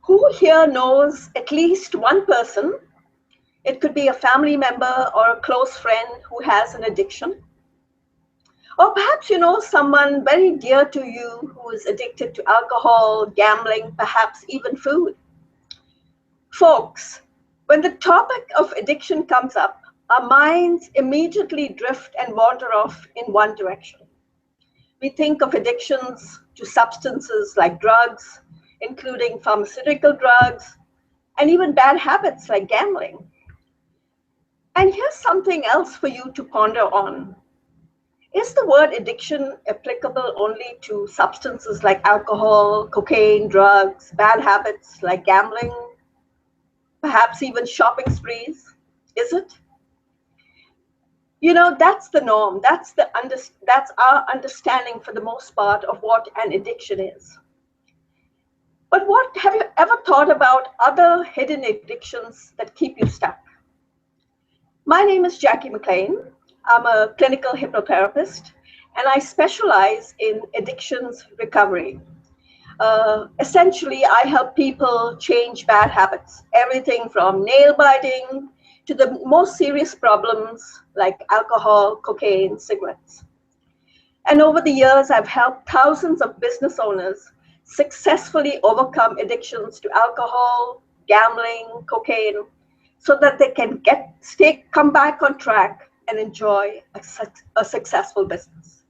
Who here knows at least one person? It could be a family member or a close friend who has an addiction. Or perhaps you know someone very dear to you who is addicted to alcohol, gambling, perhaps even food. Folks, when the topic of addiction comes up, our minds immediately drift and wander off in one direction. We think of addictions to substances like drugs, including pharmaceutical drugs, and even bad habits like gambling. And here's something else for you to ponder on. Is the word addiction applicable only to substances like alcohol, cocaine, drugs, bad habits like gambling, perhaps even shopping sprees? Is it? You know, that's the norm. That's our understanding for the most part of what an addiction is. But what have you ever thought about other hidden addictions that keep you stuck? My name is Jackie McLean. I'm a clinical hypnotherapist, and I specialize in addictions recovery. Essentially, I help people change bad habits, everything from nail biting to the most serious problems like alcohol, cocaine, cigarettes. And over the years, I've helped thousands of business owners successfully overcome addictions to alcohol, gambling, cocaine, so that they can come back on track and enjoy a successful business.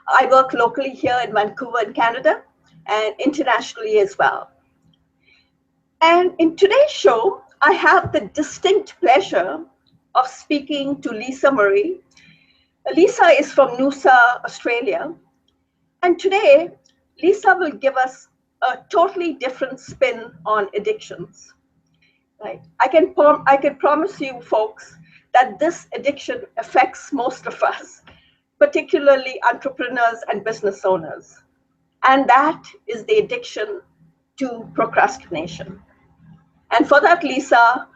I work locally here in Vancouver in Canada and internationally as well. And in today's show, I have the distinct pleasure of speaking to Lisa Murray. Lisa is from Noosa, Australia. And today, Lisa will give us a totally different spin on addictions. Right? I can promise you folks that this addiction affects most of us, particularly entrepreneurs and business owners. And that is the addiction to procrastination. And for that, Lisa,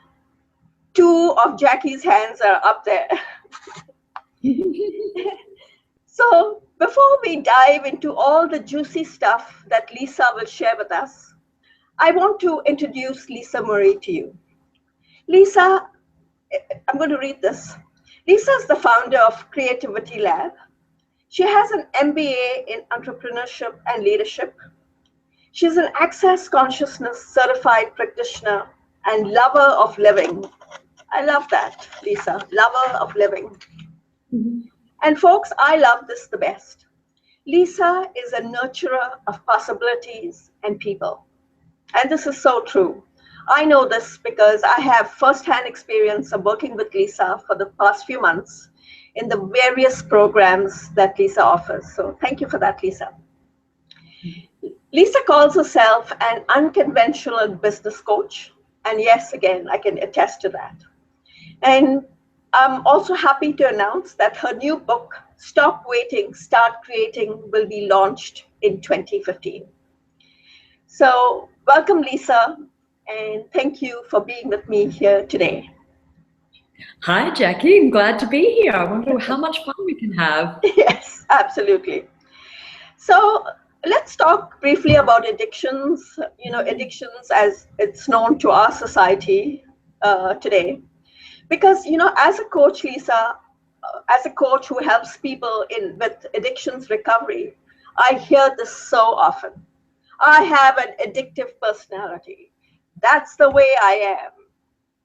2 of Jackie's hands are up there. So before we dive into all the juicy stuff that Lisa will share with us, I want to introduce Lisa Murray to you. Lisa, I'm going to read this. Lisa is the founder of Creativity Lab. She has an MBA in entrepreneurship and leadership. She's an Access Consciousness certified practitioner and lover of living. I love that, Lisa, lover of living. Mm-hmm. And folks, I love this the best. Lisa is a nurturer of possibilities and people. And this is so true. I know this because I have firsthand experience of working with Lisa for the past few months in the various programs that Lisa offers. So thank you for that, Lisa. Lisa calls herself an unconventional business coach. And yes, again, I can attest to that. And I'm also happy to announce that her new book, Stop Waiting, Start Creating, will be launched in 2015. So welcome, Lisa. And thank you for being with me here today. Hi, Jackie. I'm glad to be here. I wonder how much fun we can have. Yes, absolutely. So let's talk briefly about addictions. You know, addictions as it's known to our society today. Because, you know, as a coach, Lisa, as a coach who helps people with addictions recovery, I hear this so often. I have an addictive personality. That's the way I am.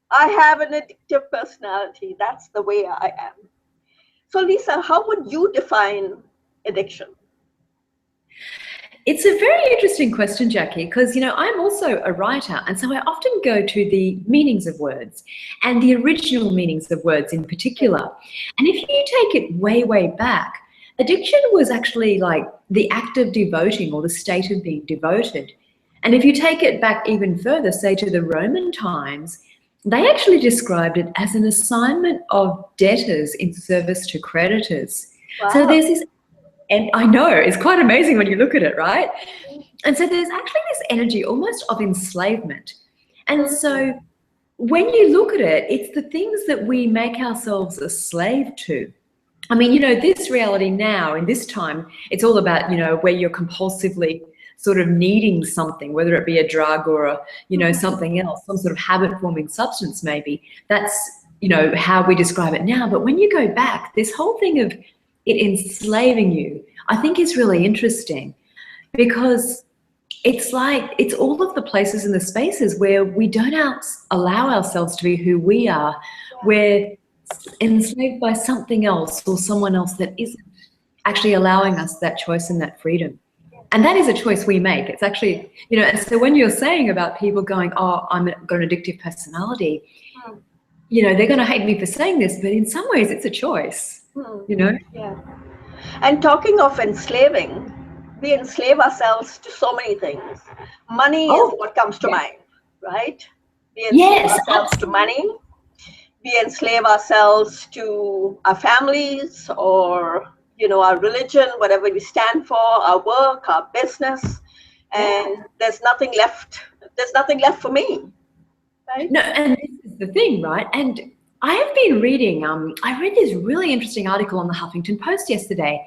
I have an addictive personality. That's the way I am. So Lisa, how would you define addiction? It's a very interesting question, Jackie, because, you know, I'm also a writer, and so I often go to the meanings of words and the original meanings of words in particular. And if you take it way, way back, addiction was actually like the act of devoting or the state of being devoted. And if you take it back even further, say to the Roman times, they actually described it as an assignment of debtors in service to creditors. Wow. So there's this, and I know, it's quite amazing when you look at it, right? And so there's actually this energy almost of enslavement. And so when you look at it, it's the things that we make ourselves a slave to. I mean, you know, this reality now, in this time, it's all about, you know, where you're compulsively sort of needing something, whether it be a drug or a, something else, some sort of habit forming substance maybe. That's, how we describe it now. But when you go back, this whole thing of it enslaving you, I think is really interesting, because it's like, it's all of the places and the spaces where we don't allow ourselves to be who we are. We're enslaved by something else or someone else that isn't actually allowing us that choice and that freedom. And that is a choice we make. It's actually, and so when you're saying about people going, oh, got an addictive personality, they're going to hate me for saying this, but in some ways it's a choice, Yeah. And talking of enslaving, we enslave ourselves to so many things. Money is what comes to mind, right? We enslave ourselves to money. We enslave ourselves to our families, or our religion, whatever we stand for, our work, our business, and there's nothing left for me, right? No, and this is the thing, right? And I have been reading, I read this really interesting article on the Huffington Post yesterday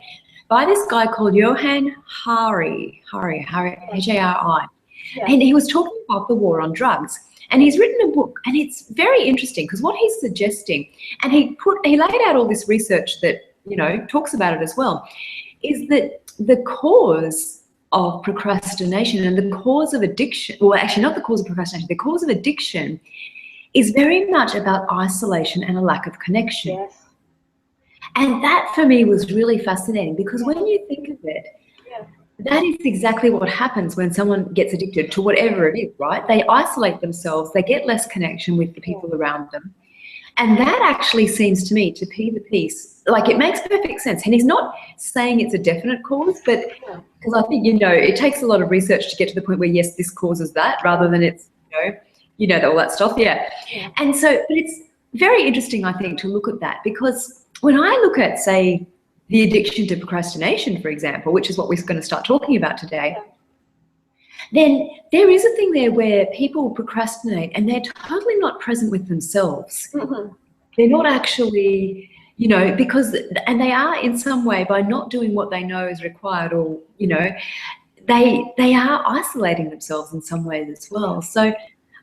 by this guy called Johann Hari, H-A-R-I. Yeah. And he was talking about the war on drugs. And he's written a book, and it's very interesting because what he's suggesting, and he laid out all this research that, talks about it as well, is that the cause of procrastination and the cause of addiction, well, actually not the cause of procrastination, the cause of addiction is very much about isolation and a lack of connection. Yes. And that for me was really fascinating, because when you think of it, that is exactly what happens when someone gets addicted to whatever it is, right? They isolate themselves, they get less connection with the people around them. And that actually seems to me to be the piece, like it makes perfect sense. And he's not saying it's a definite cause, but because I think, it takes a lot of research to get to the point where, yes, this causes that, rather than it's, all that stuff, And so, but it's very interesting, I think, to look at that, because when I look at, say, the addiction to procrastination, for example, which is what we're going to start talking about today, then there is a thing there where people procrastinate and they're totally not present with themselves. They're not actually, because, and they are in some way, by not doing what they know is required, or, they are isolating themselves in some ways as well. So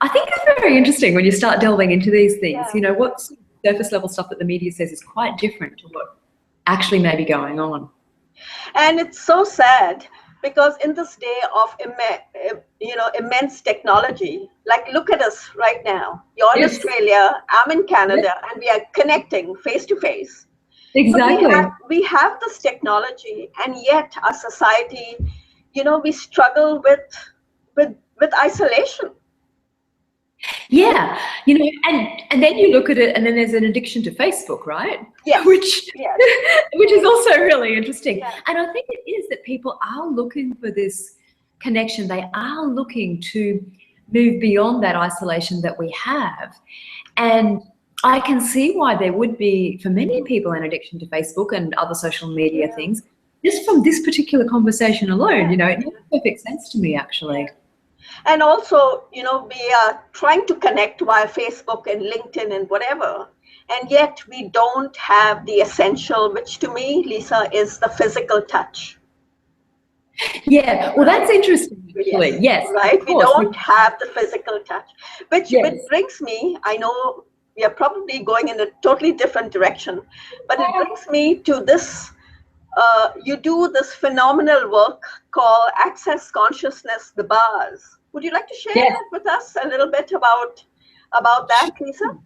I think it's very interesting when you start delving into these things, what surface level stuff that the media says is quite different to what actually may be going on. And it's so sad, because in this day of immense technology, like look at us right now. You're in Australia, I'm in Canada, and we are connecting face to face. Exactly. So we have this technology, and yet our society, we struggle with isolation. Yeah, and then you look at it, and then there's an addiction to Facebook, right? Yes. Which is also really interesting. Yeah. And I think it is that people are looking for this connection. They are looking to move beyond that isolation that we have. And I can see why there would be, for many people, an addiction to Facebook and other social media things, just from this particular conversation alone. It makes perfect sense to me, actually. And also, we are trying to connect via Facebook and LinkedIn and whatever, and yet we don't have the essential, which to me, Lisa, is the physical touch. Yeah, well, that's interesting, actually. Yes, right. We don't have the physical touch, which brings me, I know we are probably going in a totally different direction, but it brings me to this. You do this phenomenal work called Access Consciousness, the bars. Would you like to share with us a little bit about that, Lisa?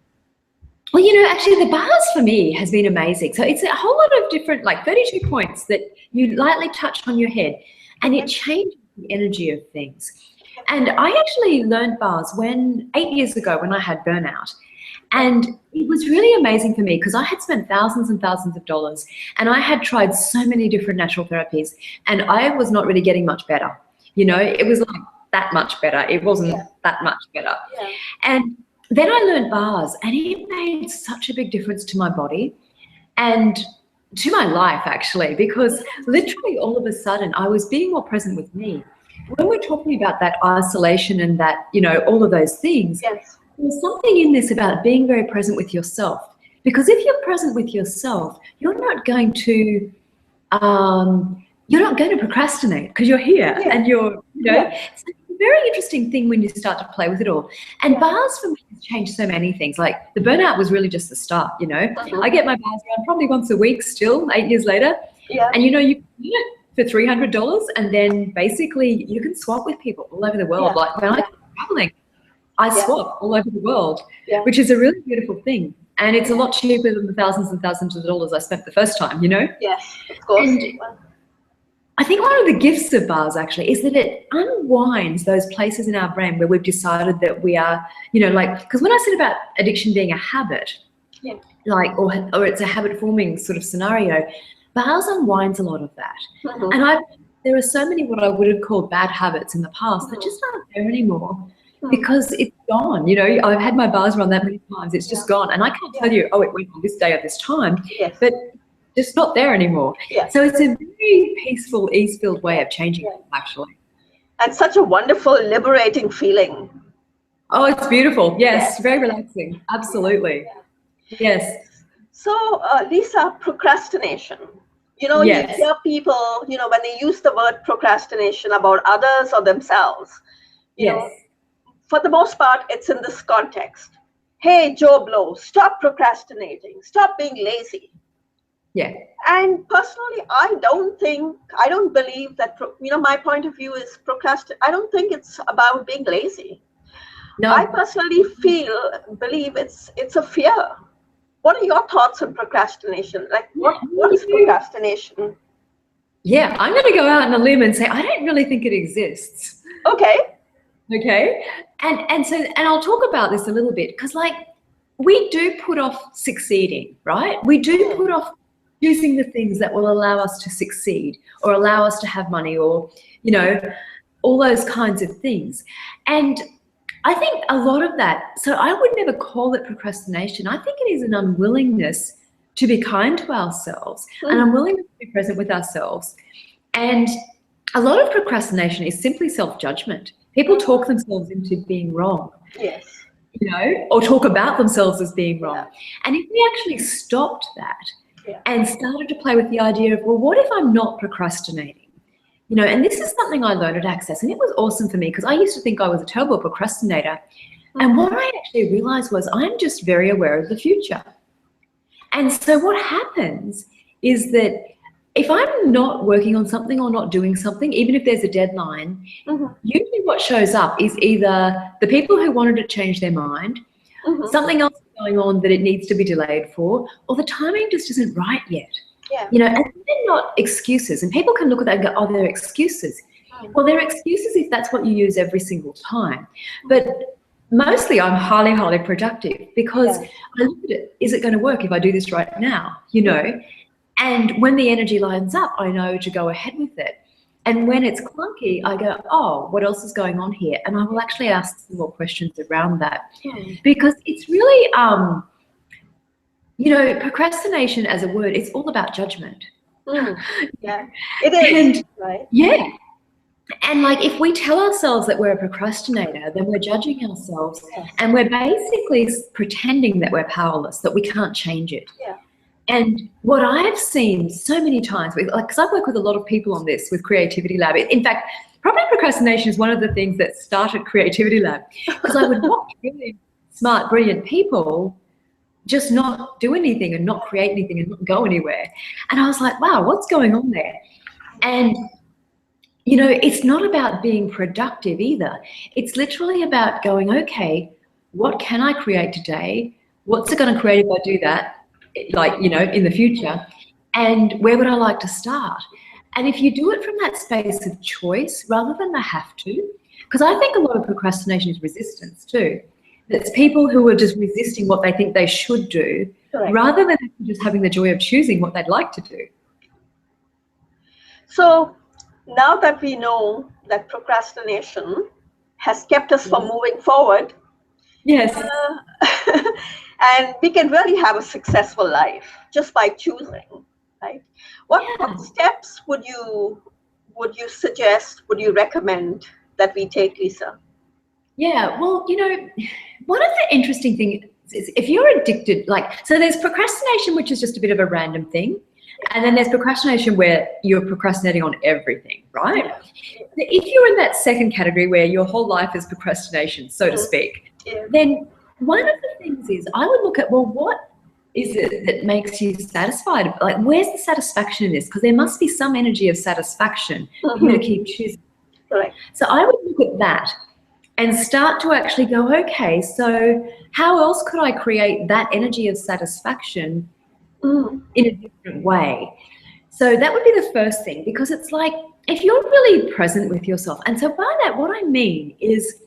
Well, actually the bars for me has been amazing. So it's a whole lot of different, like 32 points that you lightly touch on your head, and it changes the energy of things. And I actually learned bars 8 years ago when I had burnout. And it was really amazing for me, because I had spent thousands and thousands of dollars, and I had tried so many different natural therapies, and I was not really getting much better. It was like that much better. It wasn't that much better. Yeah. And then I learned bars, and it made such a big difference to my body and to my life, actually, because literally all of a sudden I was being more present with me. When we're talking about that isolation and that, all of those things, there's something in this about being very present with yourself. Because if you're present with yourself, you're not going to you're not going to procrastinate because you're here and you're, it's a very interesting thing when you start to play with it all. And bars for me has changed so many things. Like the burnout was really just the start, I get my bars around probably once a week still, 8 years later. Yeah. And you can do it for $300 and then basically you can swap with people all over the world. Yeah. Like when I go traveling, I swap all over the world, which is a really beautiful thing. And it's a lot cheaper than the thousands and thousands of dollars I spent the first time, Yes, of course. And I think one of the gifts of bars actually is that it unwinds those places in our brain where we've decided that we are, because when I said about addiction being a habit, or it's a habit forming sort of scenario, bars unwinds a lot of that. And there are so many what I would have called bad habits in the past that just aren't there anymore because it's gone. I've had my bars run that many times, it's just gone. And I can't tell you, it went on this day at this time, but just not there anymore. So it's a very peaceful, ease-filled way of changing it, actually. And such a wonderful, liberating feeling. Oh, it's beautiful. Yes, very relaxing. Absolutely. Yes. So, Lisa, procrastination. You hear people, when they use the word procrastination about others or themselves, you know, for the most part, it's in this context. Hey, Joe Blow, stop procrastinating. Stop being lazy. Yeah. And personally, I don't believe that, my point of view is I don't think it's about being lazy. No. I personally believe it's a fear. What are your thoughts on procrastination? Like, what is procrastination? Yeah, I'm going to go out on a limb and say, I don't really think it exists. Okay. And I'll talk about this a little bit because, we do put off succeeding, right? We do put off choosing the things that will allow us to succeed or allow us to have money or, all those kinds of things. And I think a lot of that, so I would never call it procrastination. I think it is an unwillingness to be kind to ourselves, an unwillingness to be present with ourselves. And a lot of procrastination is simply self-judgment. People talk themselves into being wrong. Yes. Or talk about themselves as being wrong. And if we actually stopped that, and started to play with the idea of, well, what if I'm not procrastinating? And this is something I learned at Access, and it was awesome for me because I used to think I was a terrible procrastinator. And what I actually realized was I'm just very aware of the future. And so what happens is that if I'm not working on something or not doing something, even if there's a deadline, usually what shows up is either the people who wanted to change their mind, something else going on that it needs to be delayed for, or the timing just isn't right yet. And they're not excuses. And people can look at that and go, oh, they're excuses. Well, they're excuses if that's what you use every single time. But mostly I'm highly, highly productive because I look at it, is it going to work if I do this right now? And when the energy lines up, I know to go ahead with it. And when it's clunky, I go, oh, what else is going on here? And I will actually ask some more questions around that. Because it's really, procrastination as a word, it's all about judgment. Yeah, it is. Right. Yeah. And if we tell ourselves that we're a procrastinator, then we're judging ourselves and we're basically pretending that we're powerless, that we can't change it. Yeah. And what I've seen so many times, because I work with a lot of people on this with Creativity Lab. In fact, probably procrastination is one of the things that started Creativity Lab because I would watch really smart, brilliant people just not do anything and not create anything and not go anywhere. And I was like, wow, what's going on there? And, it's not about being productive either. It's literally about going, okay, what can I create today? What's it going to create if I do that? In the future, and where would I like to start? And if you do it from that space of choice rather than the have to, because I think a lot of procrastination is resistance too. It's people who are just resisting what they think they should do rather than just having the joy of choosing what they'd like to do. So now that we know that procrastination has kept us from moving forward, and we can really have a successful life just by choosing, right? What steps would you suggest, would you recommend that we take, Lisa? Yeah, well, one of the interesting things is if you're addicted, so there's procrastination, which is just a bit of a random thing. And then there's procrastination where you're procrastinating on everything, right? Yeah. If you're in that second category where your whole life is procrastination, so to speak, then one of the things is I would look at, well, what is it that makes you satisfied? Like, where's the satisfaction in this? Because there must be some energy of satisfaction for you to keep choosing. Correct. So I would look at that and start to actually go, okay, so how else could I create that energy of satisfaction in a different way? So that would be the first thing, because it's like, if you're really present with yourself, and so by that, what I mean is,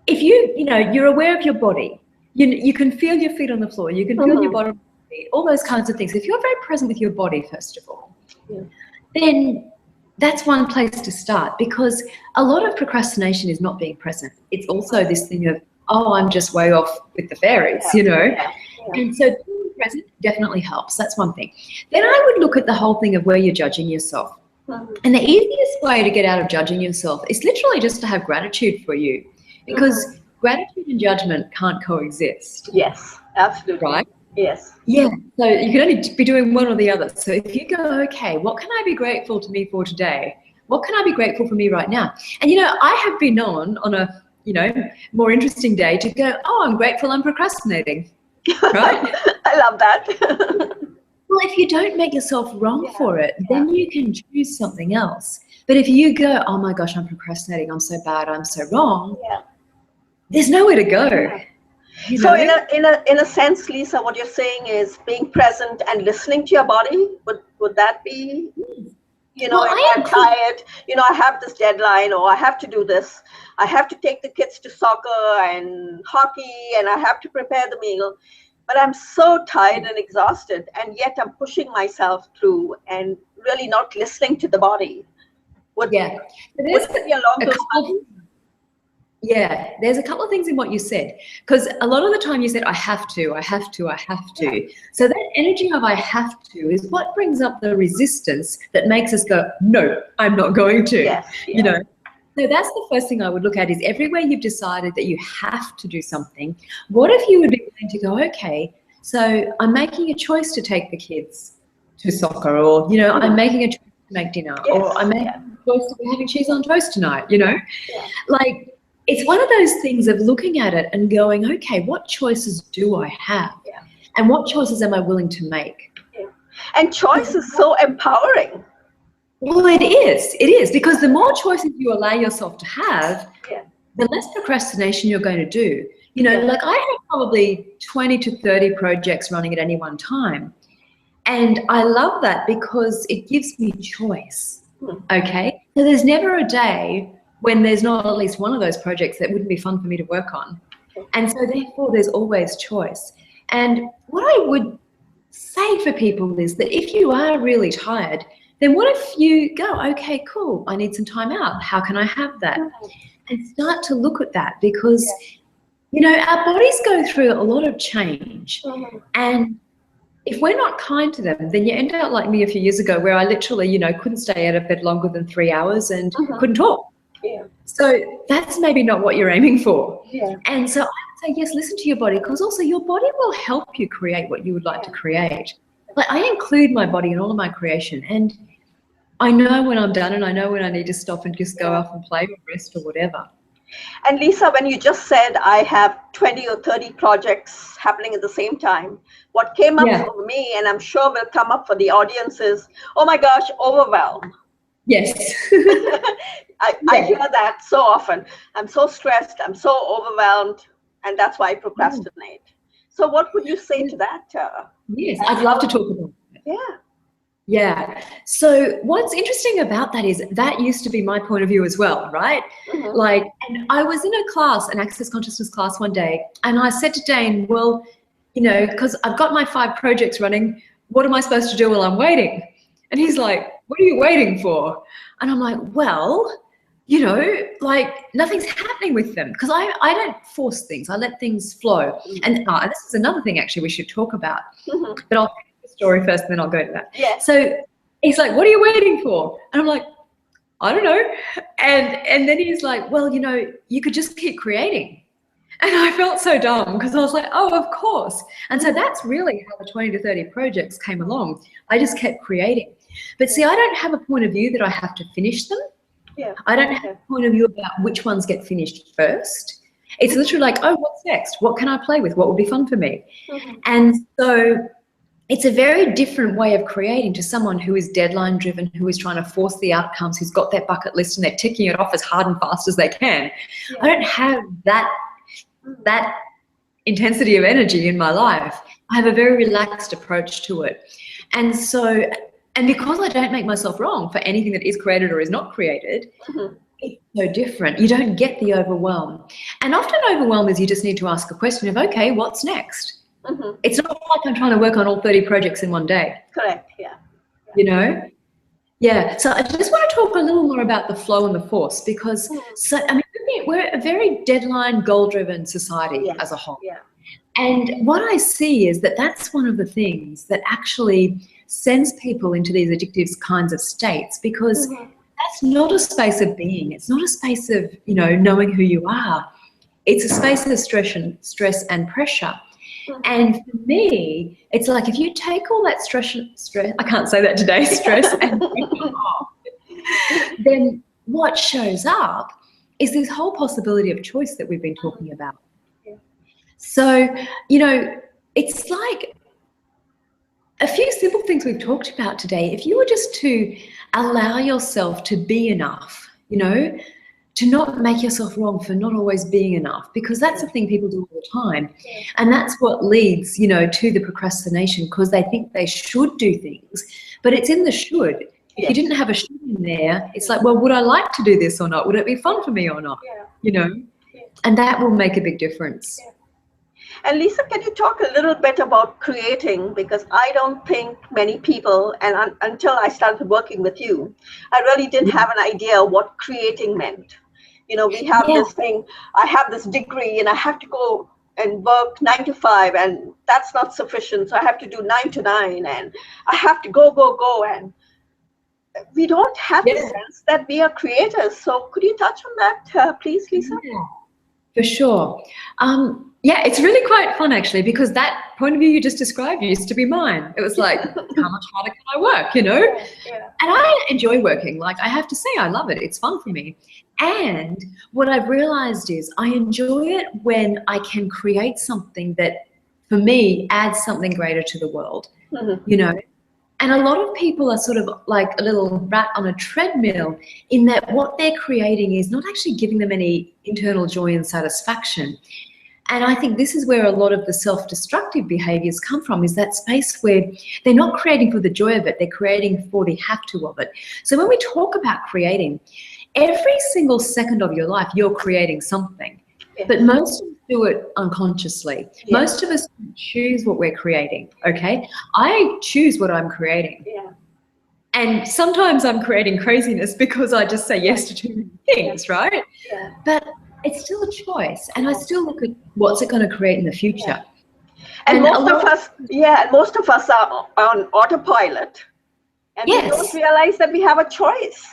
if you're aware of your body, you can feel your feet on the floor, you can feel your bottom feet, all those kinds of things. If you're very present with your body, first of all, then that's one place to start, because a lot of procrastination is not being present. It's also this thing of, oh, I'm just way off with the fairies, And so being present definitely helps. That's one thing. Then I would look at the whole thing of where you're judging yourself. And the easiest way to get out of judging yourself is literally just to have gratitude for you, because gratitude and judgment can't coexist. Yes, absolutely. Right? Yes. Yeah. So you can only be doing one or the other. So if you go, okay, what can I be grateful to me for today? What can I be grateful for me right now? And, I have been on a, more interesting day to go, oh, I'm grateful I'm procrastinating. Right? I love that. Well, if you don't make yourself wrong for it, then you can choose something else. But if you go, oh my gosh, I'm procrastinating, I'm so bad, I'm so wrong, there's nowhere to go. So in a sense, Lisa, what you're saying is being present and listening to your body. Would that be, Well, if I'm tired, I have this deadline, or I have to do this. I have to take the kids to soccer and hockey, and I have to prepare the meal. But I'm so tired and exhausted, and yet I'm pushing myself through and really not listening to the body. Would it be along those lines? Yeah, there's a couple of things in what you said, because a lot of the time you said, I have to. So that energy of I have to is what brings up the resistance that makes us go, no, I'm not going to, So that's the first thing I would look at, is everywhere you've decided that you have to do something, what if you would be willing to go, okay, so I'm making a choice to take the kids to soccer, or, I'm making a choice to make dinner, or I'm making a choice to be having cheese on toast tonight, Like, it's one of those things of looking at it and going, okay, what choices do I have? And what choices am I willing to make? And choice is so empowering. Well, it is, because the more choices you allow yourself to have, the less procrastination you're going to do. Like, I have probably 20 to 30 projects running at any one time. And I love that because it gives me choice, okay? So there's never a day when there's not at least one of those projects that wouldn't be fun for me to work on. And so therefore there's always choice. And what I would say for people is that if you are really tired, then what if you go, okay, cool, I need some time out. How can I have that? And start to look at that, because, our bodies go through a lot of change. And if we're not kind to them, then you end up like me a few years ago, where I literally, couldn't stay out of bed longer than 3 hours and couldn't talk. So that's maybe not what you're aiming for. And so I would say, yes, listen to your body, because also your body will help you create what you would like to create. Like, I include my body in all of my creation, and I know when I'm done, and I know when I need to stop and just go off and play or rest or whatever. And Lisa, when you just said I have 20 or 30 projects happening at the same time, what came up for me, and I'm sure will come up for the audience, is, oh my gosh, overwhelm. Yes. I hear that so often. I'm so stressed, I'm so overwhelmed, and that's why I procrastinate. So what would you say to that? Yes, I'd love to talk about it. Yeah. So what's interesting about that is that used to be my point of view as well, right? Like, and I was in a class, an Access Consciousness class one day, and I said to Dane, well, because I've got my 5 projects running, what am I supposed to do while I'm waiting? And he's like, what are you waiting for? And I'm like, well, like, nothing's happening with them, because I don't force things. I let things flow. And this is another thing actually we should talk about. But I'll tell the story first, and then I'll go to that. So he's like, what are you waiting for? And I'm like, I don't know. And then he's like, well, you could just keep creating. And I felt so dumb because I was like, oh, of course. And so that's really how the 20 to 30 projects came along. I just kept creating. But see, I don't have a point of view that I have to finish them. Yeah. I don't have a point of view about which ones get finished first. It's literally like, oh, what's next? What can I play with? What would be fun for me? And so it's a very different way of creating to someone who is deadline driven, who is trying to force the outcomes, who's got their bucket list and they're ticking it off as hard and fast as they can. I don't have that intensity of energy in my life. I have a very relaxed approach to it. And so, and because I don't make myself wrong for anything that is created or is not created, it's so different. You don't get the overwhelm. And often overwhelm is you just need to ask a question of, okay, what's next? It's not like I'm trying to work on all 30 projects in one day. Correct, yeah. You know? Yeah, so I just want to talk a little more about the flow and the force because, so I mean, we're a very deadline, goal-driven society as a whole. Yeah. And what I see is that that's one of the things that actually sends people into these addictive kinds of states because that's not a space of being. It's not a space of, you know, knowing who you are. It's a space of stress and pressure. And for me, it's like if you take all that stress, I can't say that today, stress and pressure off, then what shows up is this whole possibility of choice that we've been talking about. So, you know, it's like a few simple things we've talked about today. If you were just to allow yourself to be enough, you know, to not make yourself wrong for not always being enough, because that's the thing people do all the time. And that's what leads, you know, to the procrastination, because they think they should do things, but it's in the should. If you didn't have a should in there, it's like, well, would I like to do this or not? Would it be fun for me or not? You know, and that will make a big difference. And Lisa, can you talk a little bit about creating? Because I don't think many people, and until I started working with you, I really didn't have an idea what creating meant. You know, we have this thing, I have this degree and I have to go and work 9 to 5 and that's not sufficient. So I have to do 9 to 9 and I have to go. And we don't have the sense that we are creators. So could you touch on that, please, Lisa? Yeah, for sure. Yeah, it's really quite fun actually, because that point of view you just described used to be mine. It was like, how much harder can I work, you know? And I enjoy working. Like, I have to say, I love it. It's fun for me. And what I've realized is I enjoy it when I can create something that, for me, adds something greater to the world, you know? And a lot of people are sort of like a little rat on a treadmill in that what they're creating is not actually giving them any internal joy and satisfaction. And I think this is where a lot of the self-destructive behaviors come from, is that space where they're not creating for the joy of it, they're creating for the have-to of it. So when we talk about creating, every single second of your life, you're creating something. But most of us do it unconsciously. Most of us choose what we're creating, okay? I choose what I'm creating. And sometimes I'm creating craziness because I just say yes to too many things, right? But it's still a choice, and I still look at what's it going to create in the future. And most of us are on autopilot, and we don't realize that we have a choice.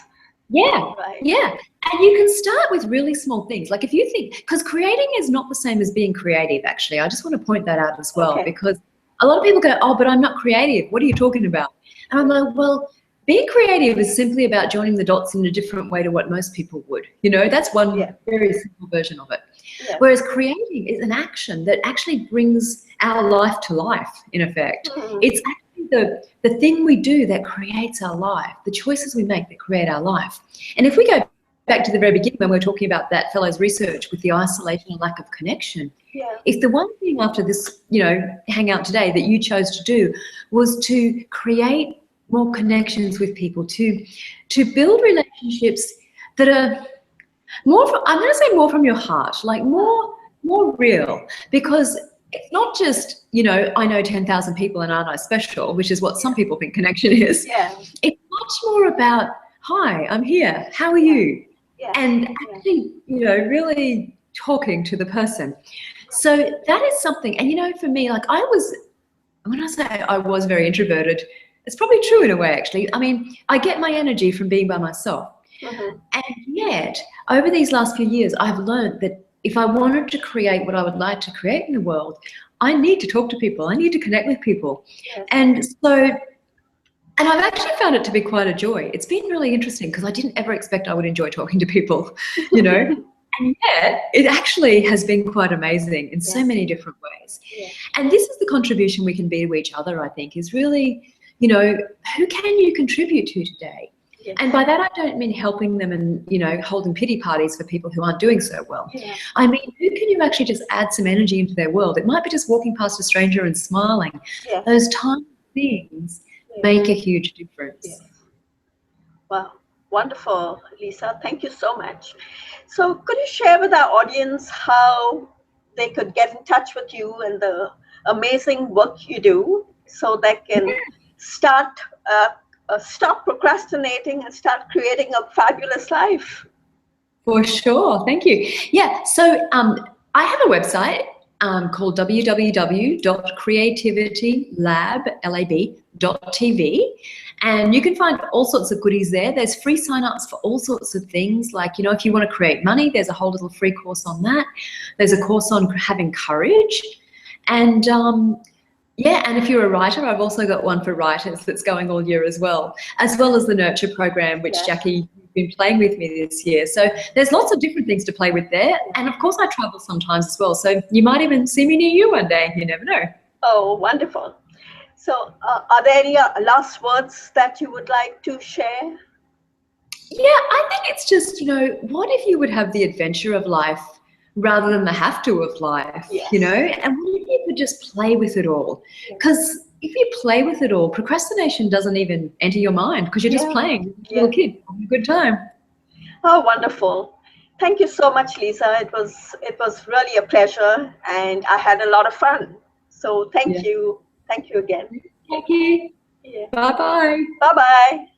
And you can start with really small things. Like if you think, because creating is not the same as being creative, actually. I just want to point that out as well, because a lot of people go, oh, but I'm not creative. What are you talking about? And I'm like, well, being creative is simply about joining the dots in a different way to what most people would. You know, that's one very simple version of it. Whereas creating is an action that actually brings our life to life, in effect. It's actually the thing we do that creates our life, the choices we make that create our life. And if we go back to the very beginning when we were talking about that fellow's research with the isolation and lack of connection, if the one thing after this, you know, hangout today that you chose to do was to create more connections with people, to build relationships that are more from, I'm going to say more from your heart, like more real, because it's not just, you know, I know 10,000 people and aren't I special, which is what some people think connection is. It's much more about, hi, I'm here, how are you? And actually, you know, really talking to the person. So that is something, and you know, for me, like when I say I was very introverted, it's probably true in a way, actually. I mean, I get my energy from being by myself. And yet, over these last few years, I've learned that if I wanted to create what I would like to create in the world, I need to talk to people. I need to connect with people. Yes. And so, and I've actually found it to be quite a joy. It's been really interesting because I didn't ever expect I would enjoy talking to people, you know. And yet, it actually has been quite amazing in so many different ways. Yes. And this is the contribution we can be to each other, I think, is really, you know, who can you contribute to today? Yes. And by that, I don't mean helping them and, you know, holding pity parties for people who aren't doing so well. Yeah. I mean, who can you actually just add some energy into their world? It might be just walking past a stranger and smiling. Yes. Those tiny things make a huge difference. Yes. Wow. Wonderful, Lisa. Thank you so much. So could you share with our audience how they could get in touch with you and the amazing work you do so they can stop procrastinating and start creating a fabulous life? For sure. Thank you. Yeah. So I have a website called www.creativitylab.tv. And you can find all sorts of goodies there. There's free signups for all sorts of things. Like, you know, if you want to create money, there's a whole little free course on that. There's a course on having courage. And yeah, and if you're a writer, I've also got one for writers that's going all year as well as the Nurture program, which Jackie, you've been playing with me this year. So there's lots of different things to play with there. And of course, I travel sometimes as well. So you might even see me near you one day. You never know. Oh, wonderful. So are there any last words that you would like to share? Yeah, I think it's just, you know, what if you would have the adventure of life rather than the have to of life, you know? And what if you could just play with it all? Because if you play with it all, procrastination doesn't even enter your mind because you're just playing with a little kid, having a good time. Oh, wonderful. Thank you so much, Lisa. It was really a pleasure and I had a lot of fun. So thank you. Thank you again. Thank you. Bye-bye. Bye-bye.